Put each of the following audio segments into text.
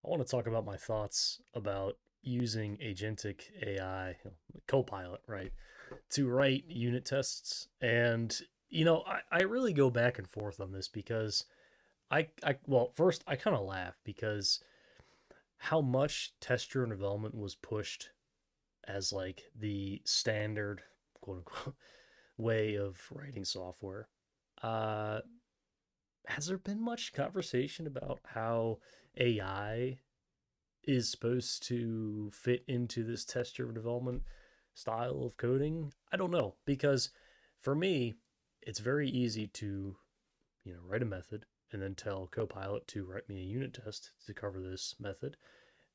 I want to talk about my thoughts about using agentic AI, Copilot, right, to write unit tests. And, I really go back and forth on this because well, first, I kind of laugh because how much test-driven development was pushed as like the standard, quote unquote, way of writing software. Uh, has there been much conversation about how AI is supposed to fit into this test driven development style of coding? I don't know because for me, it's very easy to, write a method and then tell Copilot to write me a unit test to cover this method.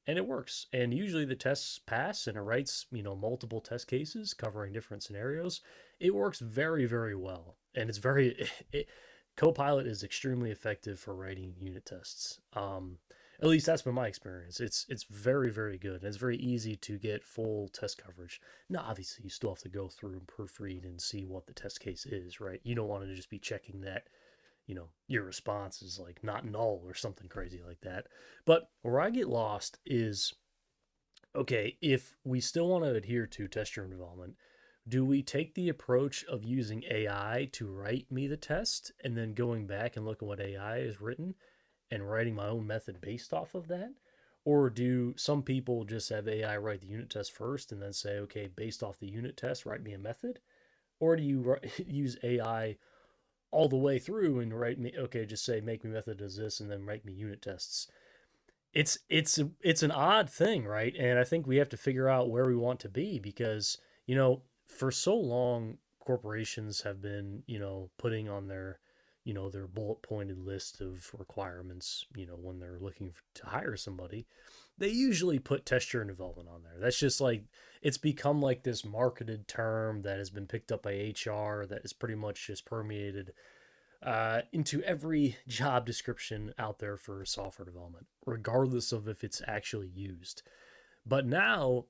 And it works. And usually the tests pass and it writes, multiple test cases covering different scenarios. It works very, very well. And it's very, Copilot is extremely effective for writing unit tests. At least that's been my experience. It's very, very good. And it's very easy to get full test coverage. Now, obviously, you still have to go through and proofread and see what the test case is, right? You don't want to just be checking that your response is like not null or something crazy like that. But where I get lost is okay, if we still want to adhere to test driven development, do we take the approach of using AI to write me the test and then going back and look at what AI has written and writing my own method based off of that? Or do some people just have AI write the unit test first and then say, okay, based off the unit test, write me a method? Or do you use AI all the way through and write me, okay, just say make me method does this and then write me unit tests? It's an odd thing, right? And I think we have to figure out where we want to be because for so long corporations have been putting on their bullet pointed list of requirements when they're looking to hire somebody. They usually put tester and development on there. That's just like it's become like this marketed term that has been picked up by HR that is pretty much just permeated into every job description out there for software development, regardless of if it's actually used. But now,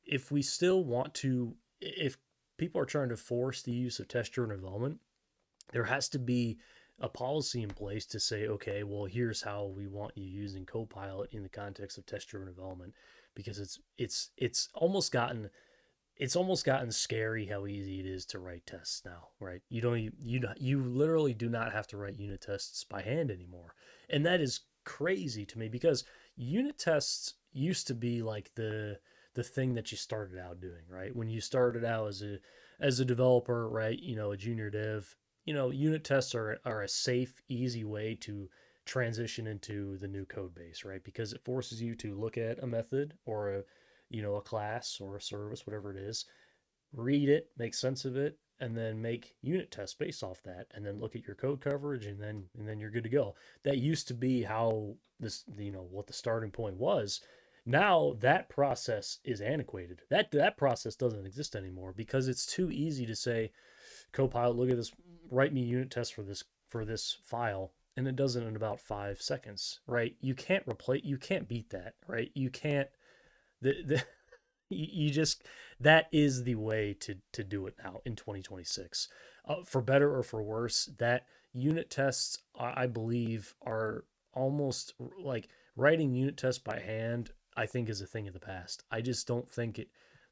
if we still want to, if people are trying to force the use of test driven development, there has to be a policy in place to say, okay, well, here's how we want you using Copilot in the context of test driven development, because it's almost gotten scary how easy it is to write tests now, right? You literally do not have to write unit tests by hand anymore. And that is crazy to me because unit tests used to be like the thing that you started out doing, right? When you started out as a developer, right? A junior dev, unit tests are a safe, easy way to transition into the new code base, right? Because it forces you to look at a method or a class or a service, whatever it is, read it, make sense of it, and then make unit tests based off that, and then look at your code coverage, and then you're good to go. That used to be how this, what the starting point was. Now that process is antiquated. That process doesn't exist anymore because it's too easy to say, Copilot, look at this, write me unit tests for this file, and it does it in about 5 seconds, right? You can't beat that, right? You can't the you just that is the way to do it now in 2026, for better or for worse. That unit tests, I believe, are almost like writing unit tests by hand. I think is a thing of the past. I just don't think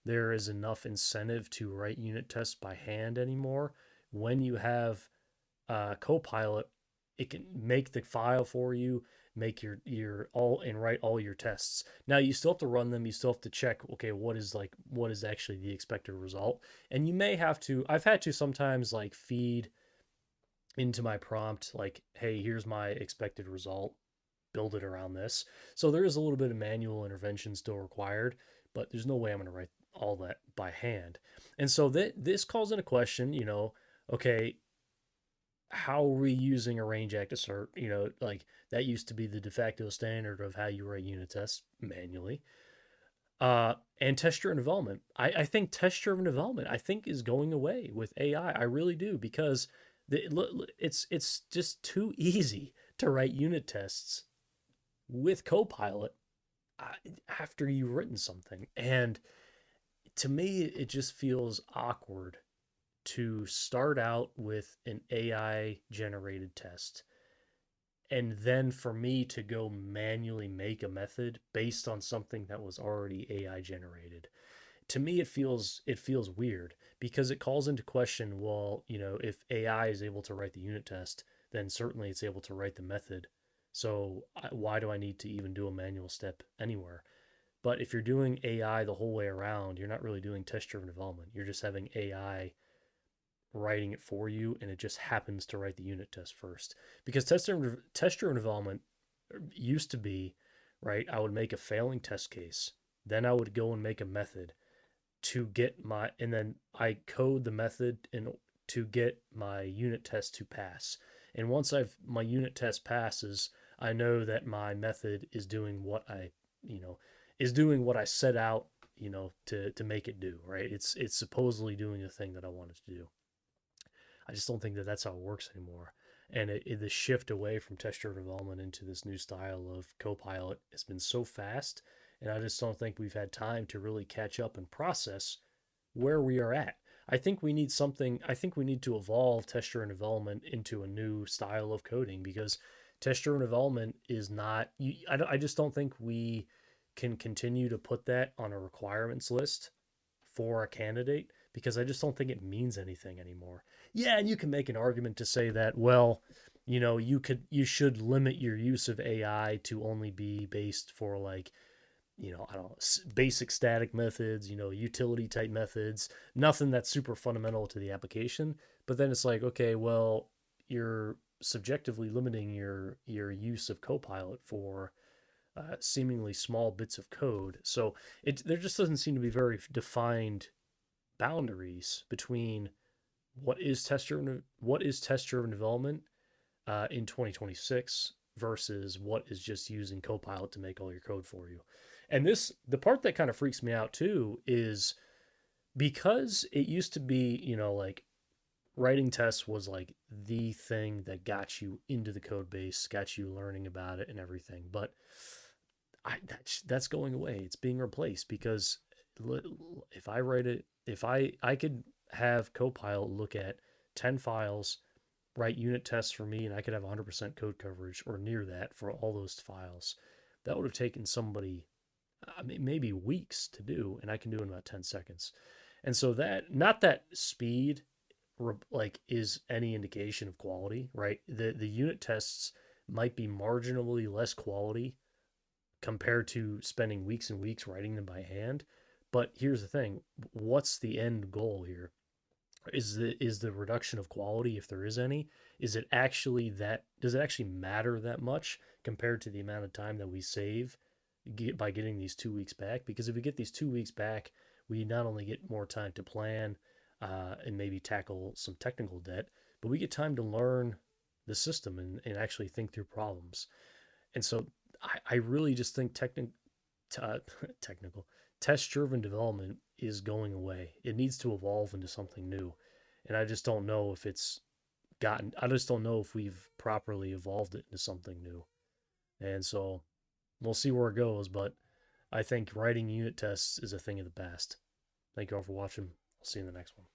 there is enough incentive to write unit tests by hand anymore. When you have Copilot, it can make the file for you, make your all and write all your tests. Now you still have to run them. You still have to check, okay, what is actually the expected result, and you may have to. I've had to sometimes like feed into my prompt like, hey, here's my expected result. Build it around this. So there is a little bit of manual intervention still required, but there's no way I'm going to write all that by hand. And so this calls into question, okay, how are we using a range act assert? Like that used to be the de facto standard of how you write unit tests manually. And test-driven development. I think test-driven development, I think, is going away with AI. I really do because it's just too easy to write unit tests with Copilot uh, after you've written something. And to me, it just feels awkward to start out with an AI generated test and then for me to go manually make a method based on something that was already AI generated. To me it feels weird because it calls into question, well, if AI is able to write the unit test, then certainly it's able to write the method. So why do I need to even do a manual step anywhere? But if you're doing AI the whole way around, you're not really doing test driven development. You're just having AI writing it for you, and it just happens to write the unit test first. Because test driven development used to be, right, I would make a failing test case, then I would go and make a method to get my, and then I code the method to get my unit test to pass. And once my unit test passes, I know that my method is doing what you know, I set out, to make it do, right? It's supposedly doing the thing that I want it to do. I just don't think that that's how it works anymore. And the shift away from test-driven development into this new style of Copilot has been so fast, and I just don't think we've had time to really catch up and process where we are at. I think we need something. I think we need to evolve test-driven development into a new style of coding because test-driven development is not. I just don't think we can continue to put that on a requirements list for a candidate because I just don't think it means anything anymore. Yeah, and you can make an argument to say that, well, you should limit your use of AI to only be based for like, I don't know, basic static methods, utility type methods, nothing that's super fundamental to the application. But then it's like, okay, well, you're subjectively limiting your use of Copilot for seemingly small bits of code. So there just doesn't seem to be very defined boundaries between what is test driven development in 2026 versus what is just using Copilot to make all your code for you. And the part that kind of freaks me out too is because it used to be, like writing tests was like the thing that got you into the code base, got you learning about it and everything. But that's going away. It's being replaced because if I write it, if I could have Copilot look at 10 files, write unit tests for me, and I could have 100% code coverage or near that for all those files. That would have taken somebody, I mean, maybe weeks to do, and I can do it in about 10 seconds. And so not that speed like is any indication of quality, right? The unit tests might be marginally less quality compared to spending weeks and weeks writing them by hand. But here's the thing: what's the end goal here? Is the reduction of quality, if there is any, is it actually that does it actually matter that much compared to the amount of time that we save by getting these 2 weeks back? Because if we get these 2 weeks back, we not only get more time to plan and maybe tackle some technical debt, but we get time to learn the system and actually think through problems. And so I really just think technical test driven development is going away. It needs to evolve into something new. And I just don't know if I just don't know if we've properly evolved it into something new. And so we'll see where it goes. But I think writing unit tests is a thing of the past. Thank you all for watching. I'll see you in the next one.